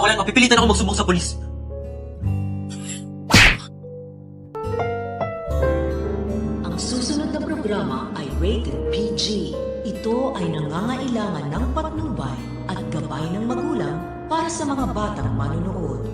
ko lang, mapipilitan ako magsumbong sa polis. Ang susunod na programa ay rated PG. Ito ay nangangailangan ng patnubay at gabay ng magulang para sa mga batang manonood.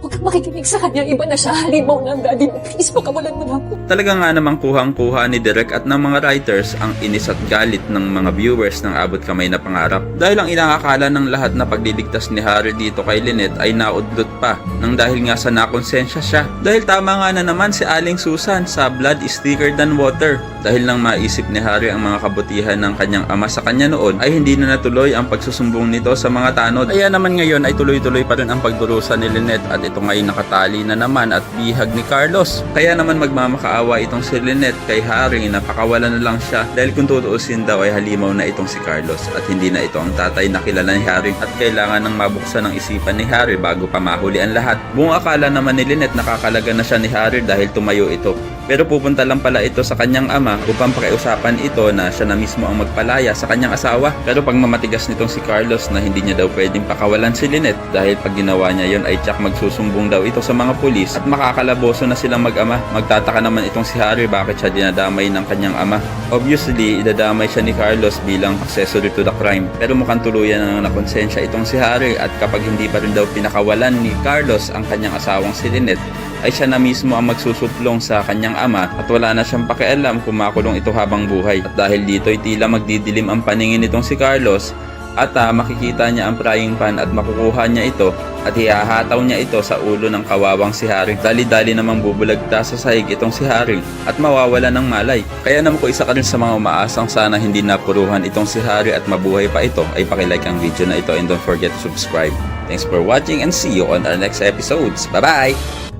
Huwag kang makikinig sa kanya. Iba na siya. Halimaw na ang daddy mo. Please, pakawalan mo na ako. Talaga nga namang kuhang-kuha ni Direk at ng mga writers ang inis at galit ng mga viewers ng abot kamay na pangarap. Dahil ang inakakala ng lahat na pagliligtas ni Harry dito kay Lynette ay naudlot pa nang dahil nga sa nakonsensya siya. Dahil tama nga na naman si Aling Susan sa blood is thicker than water. Dahil nang maisip ni Harry ang mga kabutihan ng kanyang ama sa kanya noon ay hindi na natuloy ang pagsusumbong nito sa mga tanod. Kaya naman ngayon ay tuloy-tuloy pa rin ang pagdurusa ni Lynette at ito ngayon nakatali na naman at bihag ni Carlos. Kaya naman magmamakaawa itong si Lynette kay Harry, napakawala na lang siya dahil kung tutuusin daw ay halimaw na itong si Carlos at hindi na ito ang tatay na kilala ni Harry at kailangan ng mabuksan ng isipan ni Harry bago pa mahuli ang lahat. Buong akala naman ni Lynette nakakalaga na siya ni Harry dahil tumayo ito. Pero pupunta lang pala ito sa kanyang ama upang pakiusapan ito na siya na mismo ang magpalaya sa kanyang asawa. Pero pag mamatigas nitong si Carlos na hindi niya daw pwedeng pakawalan si Lynette dahil pag ginawa niya yon ay tsak magsusumbong daw ito sa mga pulis at makakalaboso na silang mag-ama. Magtataka naman itong si Harry bakit siya dinadamay ng kanyang ama. Obviously, idadamay siya ni Carlos bilang accessory to the crime. Pero mukhang tuluyan na nakonsensya itong si Harry at kapag hindi pa rin daw pinakawalan ni Carlos ang kanyang asawang si Lynette, ay siya na mismo ang magsusuplong sa kanyang ama at wala na siyang pakialam kung makulong ito habang buhay. At dahil dito ay tila magdidilim ang paningin nitong si Carlos at makikita niya ang frying pan at makukuha niya ito at ihahataw niya ito sa ulo ng kawawang si Harry. Dali-dali namang bubulagta sa sahig itong si Harry at mawawala ng malay. Kaya naman ko isa ka rin sa mga umaasang sana hindi napuruhan itong si Harry at mabuhay pa ito ay pakilike ang video na ito and don't forget to subscribe. Thanks for watching and see you on our next episodes. Bye-bye!